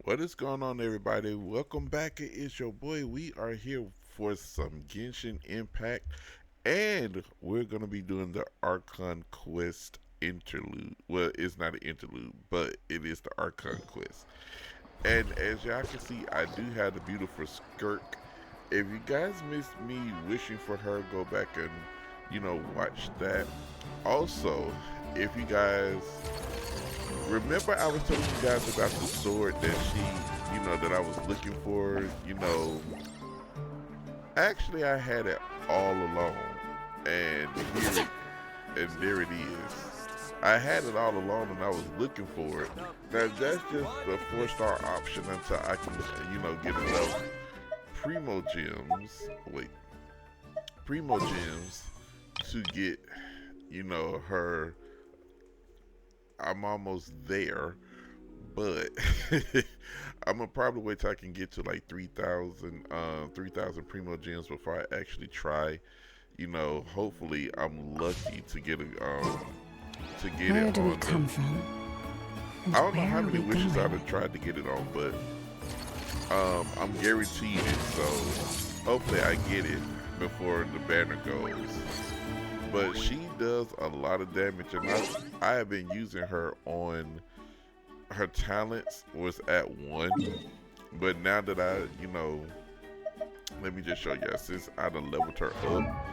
What is going on, everybody? Welcome back. It is your boy. We are here for some Genshin Impact, and we're going to be doing the Archon Quest interlude. Well, it's not an interlude, but it is the Archon Quest. And as y'all can see, I do have the beautiful skirt. If you guys missed me wishing for her, go back and, watch that. Also, if you guys remember, I was telling you guys about the sword that that I was looking for. Actually, I had it all along, and there it is. I had it all along, and I was looking for it. Now that's just the 4-star option until I can, get enough primo gems. Wait, primo gems to get, her. I'm almost there, but I'm gonna probably wait till I can get to like 3,000 primo gems before I actually try. Hopefully I'm lucky to get Where it do we on come from? And I don't know where how are many we wishes going? I'd have tried to get it on, but I'm guaranteed it. So hopefully I get it before the banner goes. But she does a lot of damage, and I have been using her on her talents was at 1, but now that let me just show you. Since I done leveled her up,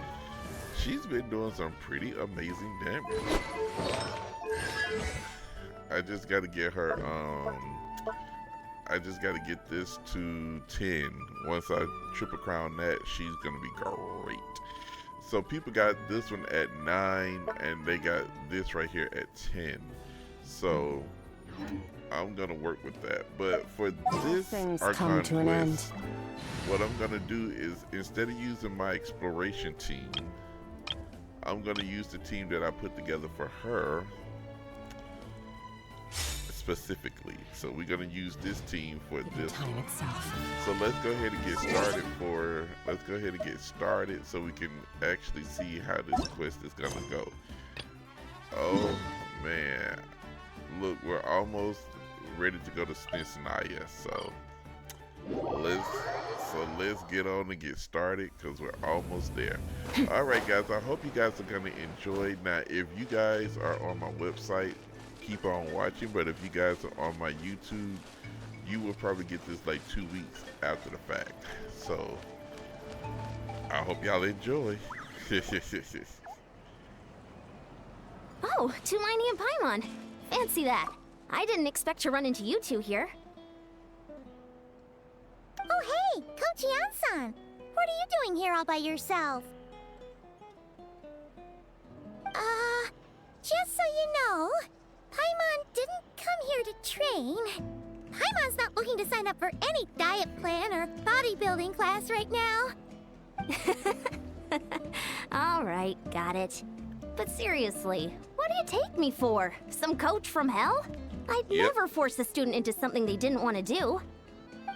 she's been doing some pretty amazing damage. I just got to get her. I just got to get this to 10. Once I triple crown that, she's gonna be great. So people got this one at 9, and they got this right here at 10. So I'm gonna work with that. But for this Things come Archon to an end. quest, what I'm gonna do is, instead of using my exploration team, I'm gonna use the team that I put together for her specifically. So we're gonna use this team for this Time one. itself. So let's go ahead and get started so we can actually see how this quest is gonna go. Oh man. Look, we're almost ready to go to Sniznaya, so let's get on and get started because we're almost there. Alright guys, I hope you guys are gonna enjoy. Now if you guys are on my website, keep on watching, but if you guys are on my YouTube, you will probably get this like 2 weeks after the fact. So I hope y'all enjoy. Oh, Tulani and Paimon. Fancy that. I didn't expect to run into you two here. Oh hey, Coach Yan-san! What are you doing here all by yourself? Just so you know, Paimon didn't come here to train. Paimon's not looking to sign up for any diet plan or bodybuilding class right now. All right, got it. But seriously, what do you take me for? Some coach from hell? I'd Yep. never force a student into something they didn't want to do.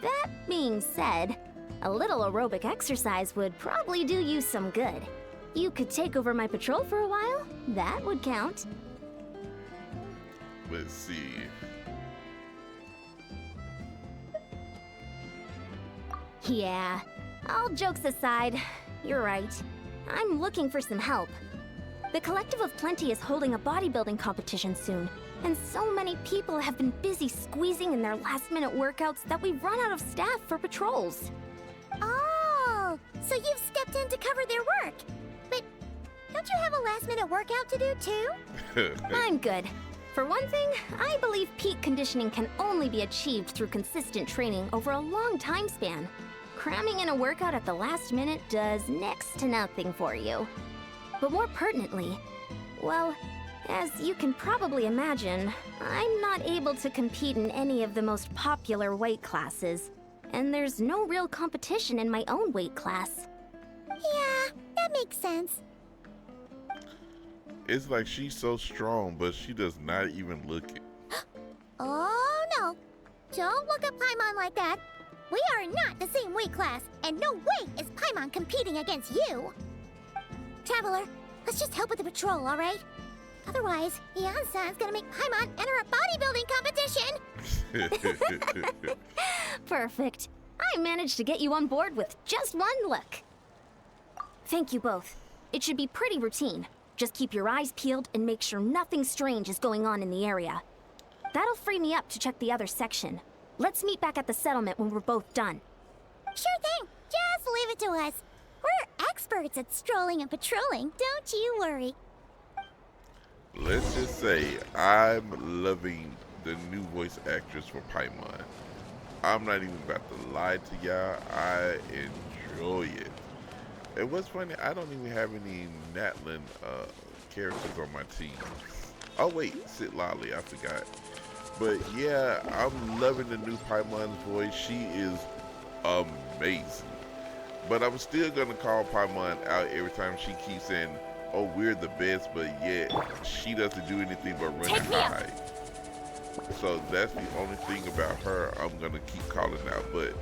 That being said, a little aerobic exercise would probably do you some good. You could take over my patrol for a while. That would count. Let's see. Yeah, all jokes aside, you're right. I'm looking for some help. The Collective of Plenty is holding a bodybuilding competition soon, and so many people have been busy squeezing in their last-minute workouts that we've run out of staff for patrols. Oh, so you've stepped in to cover their work. But don't you have a last-minute workout to do too? I'm good. For one thing, I believe peak conditioning can only be achieved through consistent training over a long time span. Cramming in a workout at the last minute does next to nothing for you. But more pertinently, well, as you can probably imagine, I'm not able to compete in any of the most popular weight classes, and there's no real competition in my own weight class. Yeah, that makes sense. It's like she's so strong, but she does not even look it. Oh no, don't look at Paimon like that. We are not the same weight class, and no way is Paimon competing against you. Traveler, let's just help with the patrol, all right? Otherwise, Ian-san's gonna make Paimon enter a bodybuilding competition. Perfect. I managed to get you on board with just one look. Thank you both. It should be pretty routine. Just keep your eyes peeled and make sure nothing strange is going on in the area. That'll free me up to check the other section. Let's meet back at the settlement when we're both done. Sure thing. Just leave it to us. We're experts at strolling and patrolling, don't you worry. Let's just say I'm loving the new voice actress for Paimon. I'm not even about to lie to y'all. I enjoy it. And what's funny, I don't even have any Natlan characters on my team. Oh wait, Sit Lolly, I forgot. But yeah, I'm loving the new Paimon's voice. She is amazing. But I'm still gonna call Paimon out every time she keeps saying, "Oh, we're the best," but yet she doesn't do anything but run and hide. So that's the only thing about her I'm gonna keep calling out. But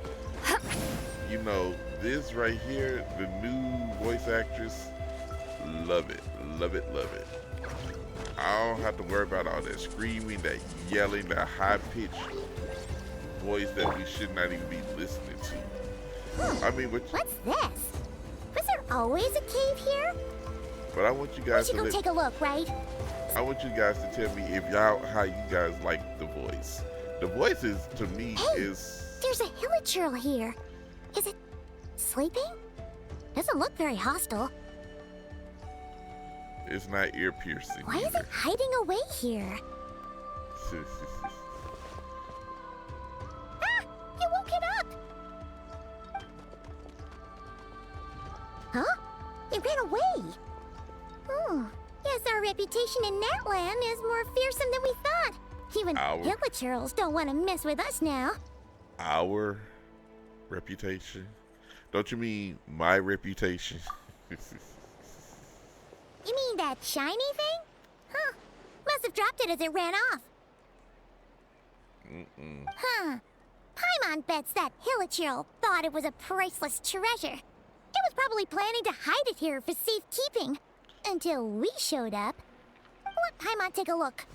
you know, this right here, the new voice actress, love it, love it, love it. I don't have to worry about all that screaming, that yelling, that high-pitched voice that we should not even be listening to. I mean, What's this? Was there always a cave here? But I want you We guys should to go take a look, right? I want you guys to tell me if how you guys like the voice. The voice is, to me, is... There's a hilichurl here. Is it sleeping? Doesn't look very hostile. It's not ear piercing. Why is it hiding away here? Ah! You woke it up! Huh? It ran away! Oh, yes, our reputation in Natlan is more fearsome than we thought. Even hilichurls don't want to mess with us now. Our reputation? Don't you mean my reputation? You mean that shiny thing? Huh. Must have dropped it as it ran off. Huh. Paimon bets that hilichurl thought it was a priceless treasure. It was probably planning to hide it here for safekeeping. Until we showed up. Let Paimon take a look.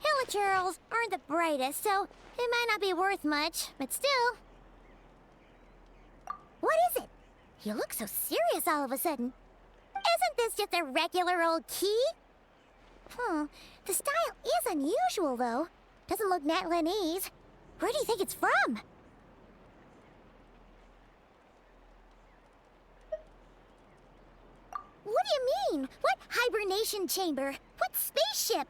Hilichurls aren't the brightest, so it might not be worth much, but still. What is it? You look so serious all of a sudden. Isn't this just a regular old key? The style is unusual, though. Doesn't look Natlanese. Where do you think it's from? What do you mean? What hibernation chamber? What spaceship?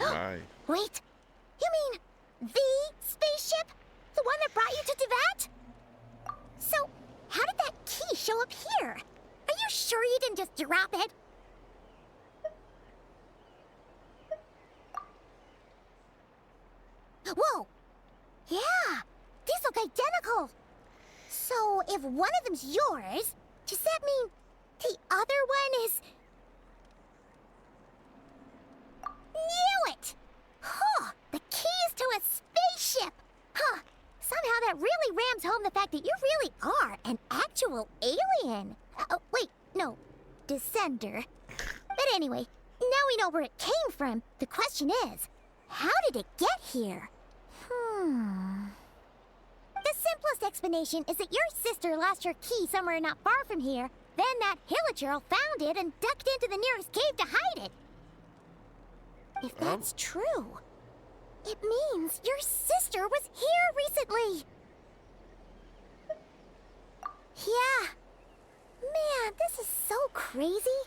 My. Wait, you mean the spaceship? The one that brought you to Teyvat? So, how did that key show up here? Are you sure you didn't just drop it? Whoa! Yeah, these look identical. So, if one of them's yours, does that mean the other one is... Knew it! Huh, the keys to a spaceship! Huh, somehow that really rams home the fact that you really are an actual alien. Oh, wait, no, descender. But anyway, now we know where it came from. The question is, how did it get here? The simplest explanation is that your sister lost her key somewhere not far from here. Then that hilichurl found it and ducked into the nearest cave to hide it. If that's true, it means your sister was here recently. Yeah. Man, this is so crazy.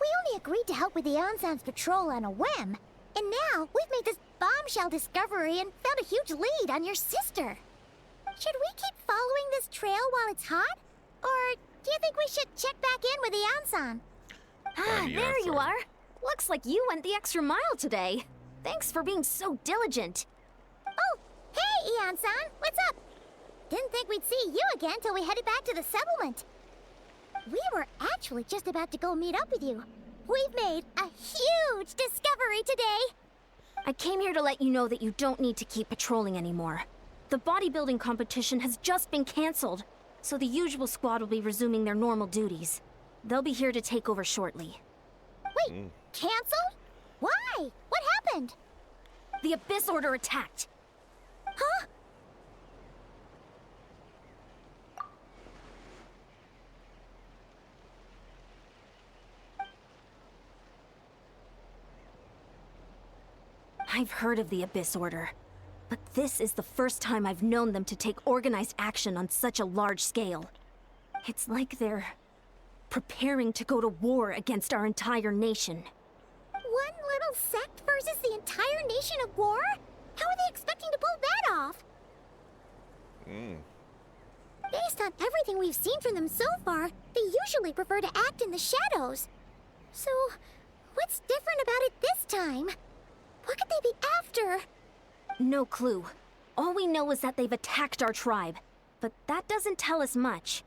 We only agreed to help with the Ansan's patrol on a whim. And now we've made this bombshell discovery and found a huge lead on your sister. Should we keep following this trail while it's hot? Or do you think we should check back in with the Ansan? There you are. Looks like you went the extra mile today. Thanks for being so diligent. Oh, hey, Ian-san, what's up? Didn't think we'd see you again till we headed back to the settlement. We were actually just about to go meet up with you. We've made a huge discovery today. I came here to let you know that you don't need to keep patrolling anymore. The bodybuilding competition has just been canceled, so the usual squad will be resuming their normal duties. They'll be here to take over shortly. Wait, canceled? Why? What happened? The Abyss Order attacked. Huh? I've heard of the Abyss Order, but this is the first time I've known them to take organized action on such a large scale. It's like they're preparing to go to war against our entire nation. One little sect versus the entire nation of war? How are they expecting to pull that off? Based on everything we've seen from them so far, they usually prefer to act in the shadows. So, what's different about it this time? What could they be after? No clue. All we know is that they've attacked our tribe, but that doesn't tell us much.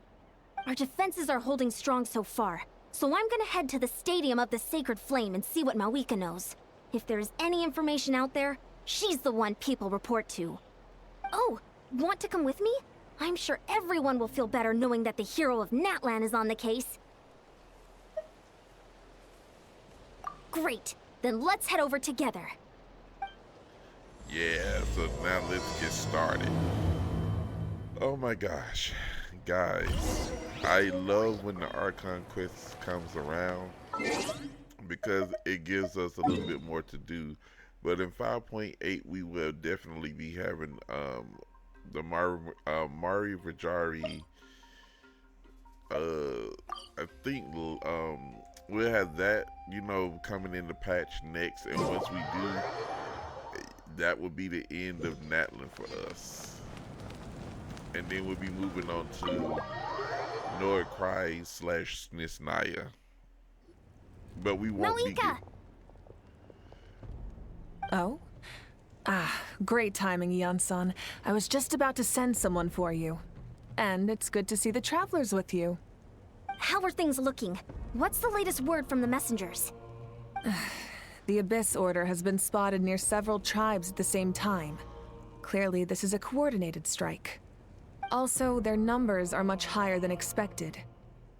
Our defenses are holding strong so far, so I'm gonna head to the Stadium of the Sacred Flame and see what Mawika knows. If there's any information out there, she's the one people report to. Oh, want to come with me? I'm sure everyone will feel better knowing that the hero of Natlan is on the case. Great, then let's head over together. Yeah, so now let's get started. Oh my gosh, guys, I love when the Archon quest comes around because it gives us a little bit more to do. But in 5.8, we will definitely be having the Mari Vajari. I think we'll have that, you know, coming in the patch next, and once we do, that will be the end of Natlan for us. And then we'll be moving on to Nordcry / Snisnaya. But we won't be Oh? Ah, great timing, Eon-san. I was just about to send someone for you. And it's good to see the travelers with you. How are things looking? What's the latest word from the messengers? The Abyss Order has been spotted near several tribes at the same time. Clearly, this is a coordinated strike. Also, their numbers are much higher than expected.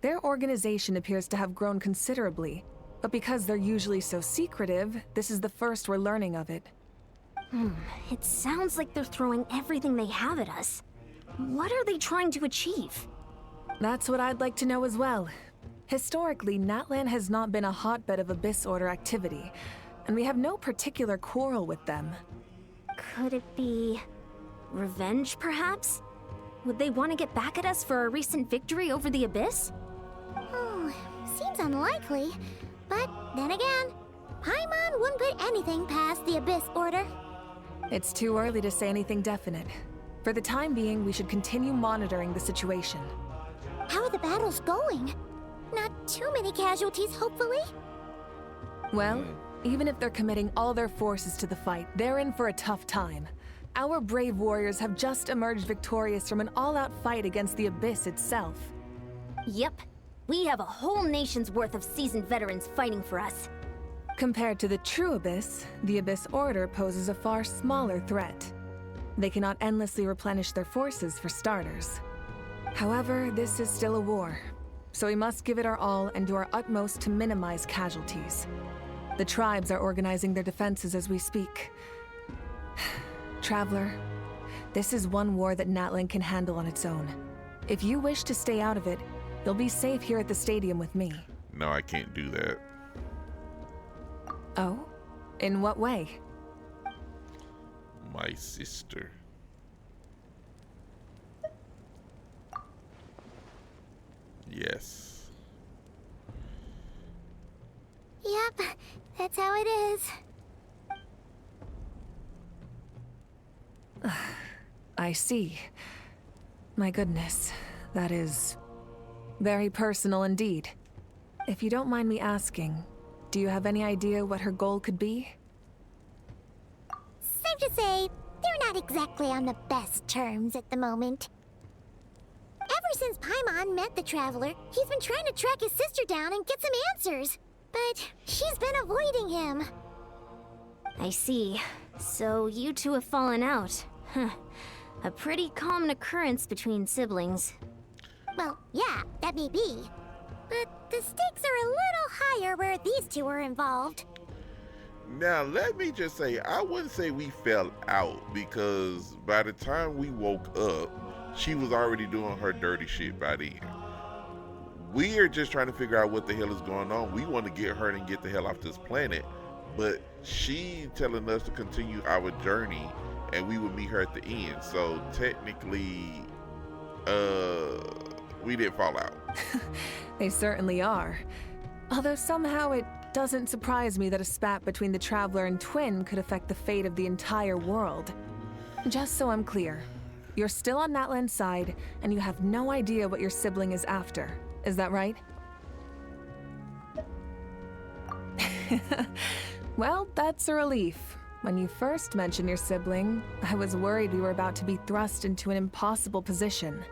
Their organization appears to have grown considerably, but because they're usually so secretive, this is the first we're learning of it. It sounds like they're throwing everything they have at us. What are they trying to achieve? That's what I'd like to know as well. Historically, Natlan has not been a hotbed of Abyss Order activity, and we have no particular quarrel with them. Could it be revenge, perhaps? Would they want to get back at us for our recent victory over the Abyss? Oh, seems unlikely. But then again, Paimon wouldn't put anything past the Abyss Order. It's too early to say anything definite. For the time being, we should continue monitoring the situation. How are the battles going? Not too many casualties, hopefully? Well, even if they're committing all their forces to the fight, they're in for a tough time. Our brave warriors have just emerged victorious from an all-out fight against the Abyss itself. Yep. We have a whole nation's worth of seasoned veterans fighting for us. Compared to the true Abyss, the Abyss Order poses a far smaller threat. They cannot endlessly replenish their forces, for starters. However, this is still a war, so we must give it our all and do our utmost to minimize casualties. The tribes are organizing their defenses as we speak. Traveler, this is one war that Natlan can handle on its own. If you wish to stay out of it, you'll be safe here at the stadium with me. No, I can't do that. Oh? In what way? My sister. Yes. Yep, that's how it is. I see. My goodness, that is very personal indeed. If you don't mind me asking, do you have any idea what her goal could be? Safe to say, they're not exactly on the best terms at the moment. Ever since Paimon met the Traveler, he's been trying to track his sister down and get some answers. But she's been avoiding him. I see. So you two have fallen out. Huh. A pretty common occurrence between siblings. Well, yeah, that may be. But the stakes are a little higher where these two are involved. Now, let me just say, I wouldn't say we fell out because by the time we woke up, she was already doing her dirty shit by then. We are just trying to figure out what the hell is going on. We want to get her and get the hell off this planet, but she telling us to continue our journey and we would meet her at the end. So technically, we didn't fall out. They certainly are. Although somehow it doesn't surprise me that a spat between the Traveler and Twin could affect the fate of the entire world. Just so I'm clear, you're still on Natlan's side, and you have no idea what your sibling is after. Is that right? Well, that's a relief. When you first mentioned your sibling, I was worried we were about to be thrust into an impossible position.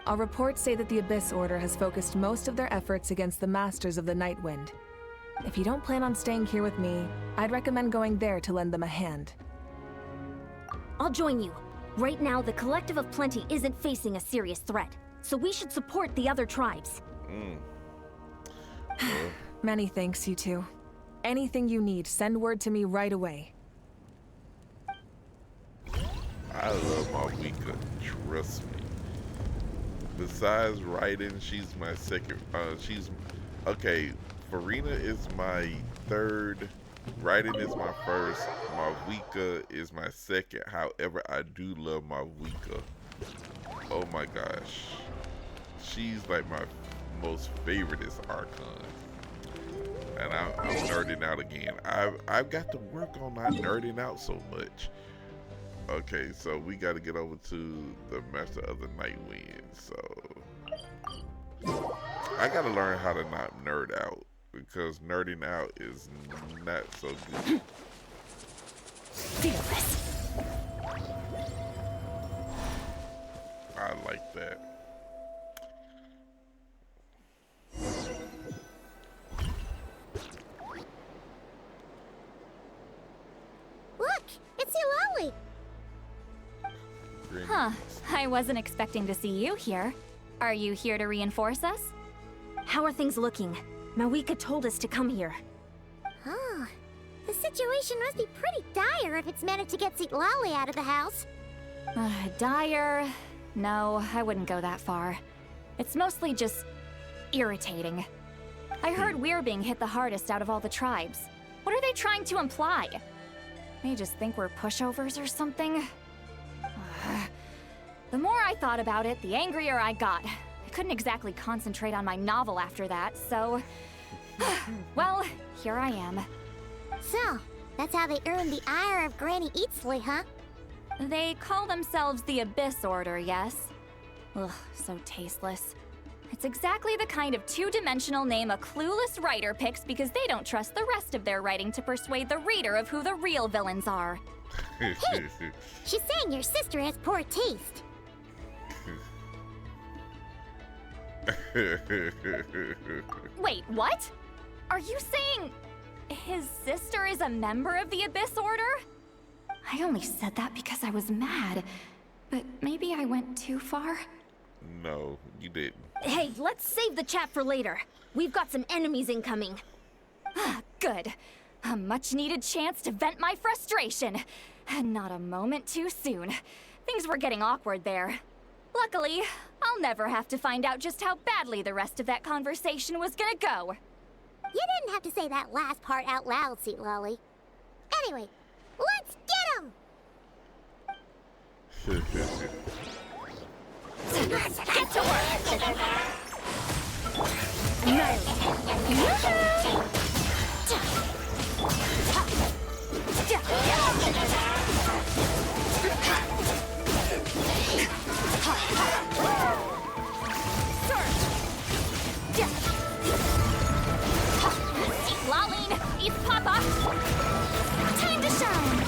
Our reports say that the Abyss Order has focused most of their efforts against the Masters of the Nightwind. If you don't plan on staying here with me, I'd recommend going there to lend them a hand. I'll join you. Right now, the Collective of Plenty isn't facing a serious threat, so we should support the other tribes. Many thanks, you two. Anything you need, send word to me right away. I love my Wika, trust me. Besides writing, she's my second, okay, Farina is my third, writing is my first, my Wika is my second. However, I do love my Wika. Oh my gosh. She's like my most favoriteest Archon. And I'm nerding out again. I've got to work on not nerding out so much. Okay, so we got to get over to the Master of the Nightwind. So I got to learn how to not nerd out because nerding out is not so good. Fearless. I like that. Look, it's Eulalie. Huh, I wasn't expecting to see you here. Are you here to reinforce us? How are things looking? Mawika told us to come here. Oh, the situation must be pretty dire if it's managed to get Eulalie out of the house. Dire? No, I wouldn't go that far. It's mostly just irritating. I heard we're being hit the hardest out of all the tribes. What are they trying to imply? They just think we're pushovers or something? The more I thought about it, the angrier I got. I couldn't exactly concentrate on my novel after that, so... well, here I am. So, that's how they earned the ire of Granny Eatsley, huh? They call themselves the Abyss Order, yes? Ugh, so tasteless. It's exactly the kind of two-dimensional name a clueless writer picks because they don't trust the rest of their writing to persuade the reader of who the real villains are. Hey, she's saying your sister has poor taste. Wait, what? Are you saying his sister is a member of the Abyss Order? I only said that because I was mad, but maybe I went too far. No, you didn't. Hey, let's save the chat for later. We've got some enemies incoming. Good. A much-needed chance to vent my frustration. And not a moment too soon. Things were getting awkward there. Luckily, I'll never have to find out just how badly the rest of that conversation was gonna go. You didn't have to say that last part out loud, Eulalie. Anyway, let's get him! Get to work! Laline, it's Papa! Time to shine!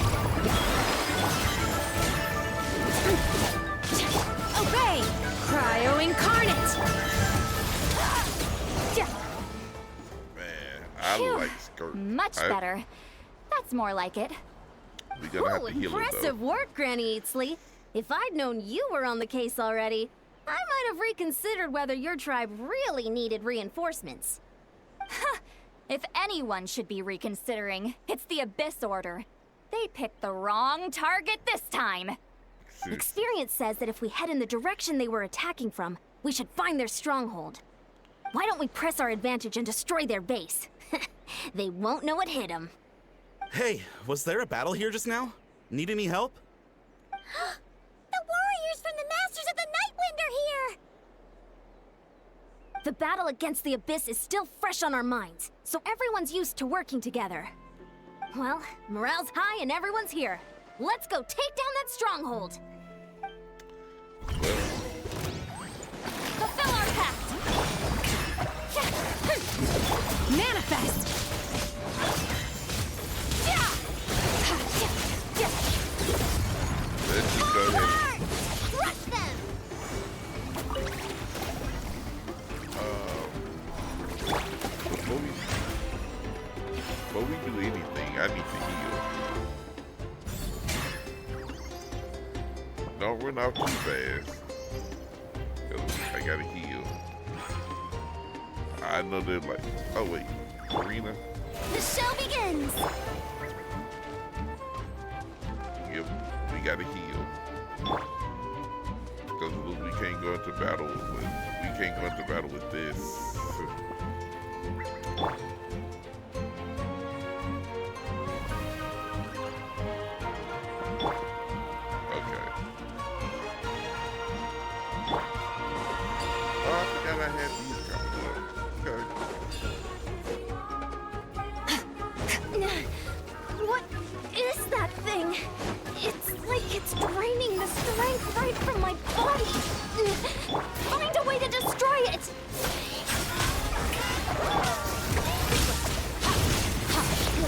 Obey! Cryo Incarnate! Man, I Phew, like skirt. Much better. That's more like it. We gonna have Oh, to heal her, impressive though. work, Granny Eatsley. If I'd known you were on the case already, I might have reconsidered whether your tribe really needed reinforcements. If anyone should be reconsidering, it's the Abyss Order. They picked the wrong target this time. Experience says that if we head in the direction they were attacking from, we should find their stronghold. Why don't we press our advantage and destroy their base? They won't know what hit them. Hey, was there a battle here just now? Need any help? The warriors from the Masters of the Nightwind are here! The battle against the Abyss is still fresh on our minds, so everyone's used to working together. Well, morale's high and everyone's here. Let's go take down that stronghold! Fulfill our pact! Manifest! Let's just go ahead. Crush them! Before we do anything, I need to heal. Don't run off too fast. 'Cause I gotta heal. I know they're like, oh wait, Arena. The show begins! Yep, we gotta heal. Because we can't go into battle with this. Okay. Oh, I forgot I had these coming up. Okay. What is that thing? It's like it's draining the strength right from my body. Find a way to destroy it!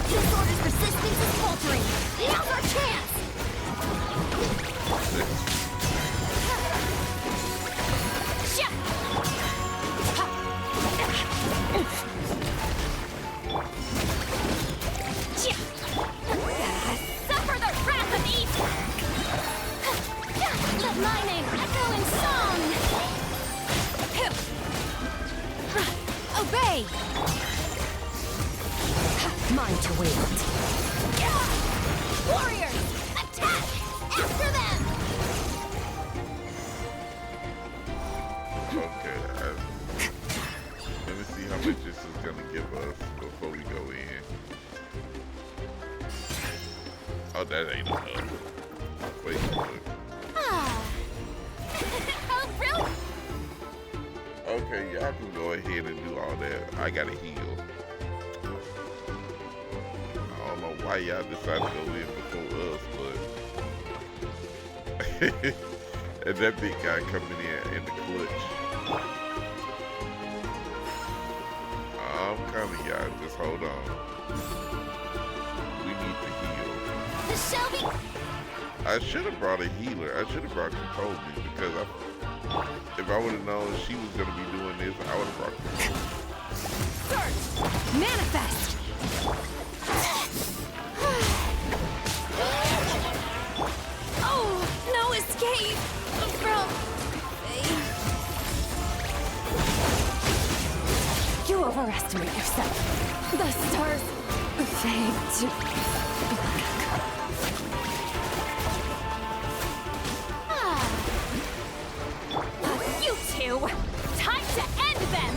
This order's resistance is faltering. Now's our chance! Suffer the wrath of Eat! Let my name echo in song! Obey! Mine to wield. Warriors, attack! After them! Okay. Let me see how much this is gonna give us before we go in. Oh, that ain't enough. Wait, look. Oh, really? Okay, y'all can go ahead and do all that. I gotta heal. I don't know why y'all decided to go in before us, but and that big guy coming in the clutch. I'm coming, y'all. Just hold on. We need to heal. The Shelby! I should have brought a healer. I should have brought Kobe because if I would have known she was gonna be doing this, I would have brought her. Search! Manifest! Oh, no escape from you overestimate yourself. The stars fade to black. You two! Time to end them!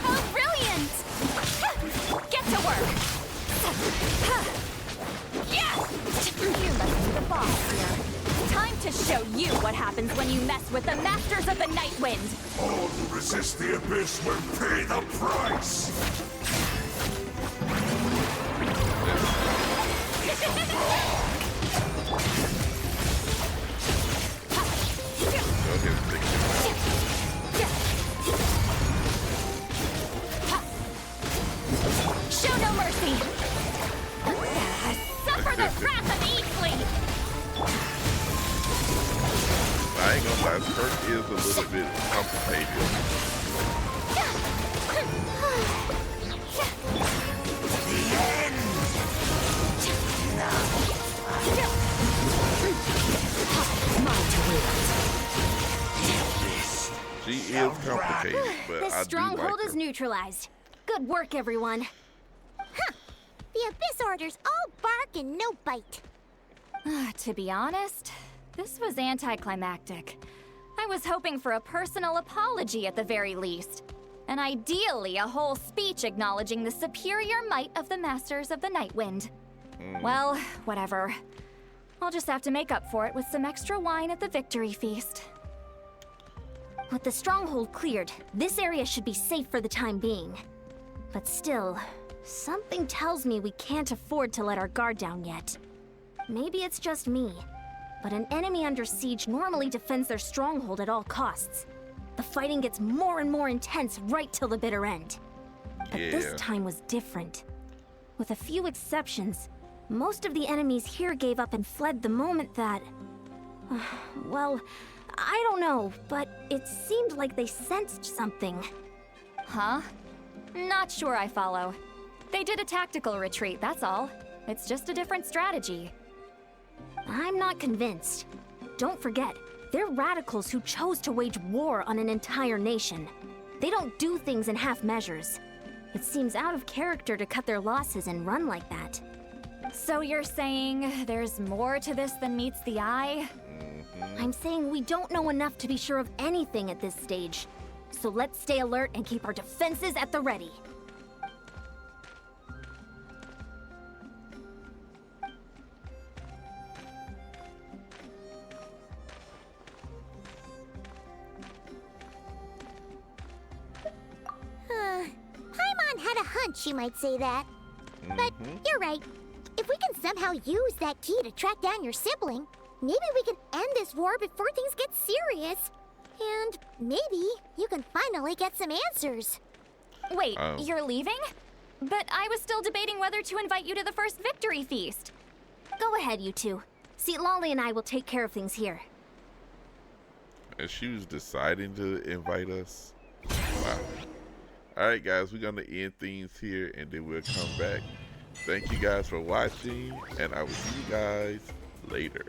How brilliant! Get to work! You must be the boss here. Time to show you what happens when you mess with the Masters of the Nightwind! All who resist the Abyss will pay the price! Go ahead and take Show no mercy! the wrath of Eastleaf! I ain't gonna lie, this perk is a little bit complicated. She is complicated, but The I do stronghold like is her. neutralized. Good work, everyone. The Abyss Order's all bark and no bite. To be honest, this was anticlimactic. I was hoping for a personal apology at the very least. And ideally, a whole speech acknowledging the superior might of the Masters of the Nightwind. Well, whatever. I'll just have to make up for it with some extra wine at the victory feast. With the stronghold cleared, this area should be safe for the time being. But still, something tells me we can't afford to let our guard down yet. Maybe it's just me, but an enemy under siege normally defends their stronghold at all costs. The fighting gets more and more intense right till the bitter end. But this time was different. With a few exceptions, most of the enemies here gave up and fled the moment that... well, I don't know, but it seemed like they sensed something. Huh? Not sure I follow. They did a tactical retreat, that's all. It's just a different strategy. I'm not convinced. Don't forget, they're radicals who chose to wage war on an entire nation. They don't do things in half measures. It seems out of character to cut their losses and run like that. So you're saying there's more to this than meets the eye? I'm saying we don't know enough to be sure of anything at this stage. So let's stay alert and keep our defenses at the ready. Paimon had a hunch you might say that. But you're right. If we can somehow use that key to track down your sibling, maybe we can end this war before things get serious. And maybe you can finally get some answers. Wait, you're leaving? But I was still debating whether to invite you to the first victory feast. Go ahead, you two. See, Lolly and I will take care of things here. And she was deciding to invite us. Wow. Alright guys, we're gonna end things here and then we'll come back. Thank you guys for watching, and I will see you guys later.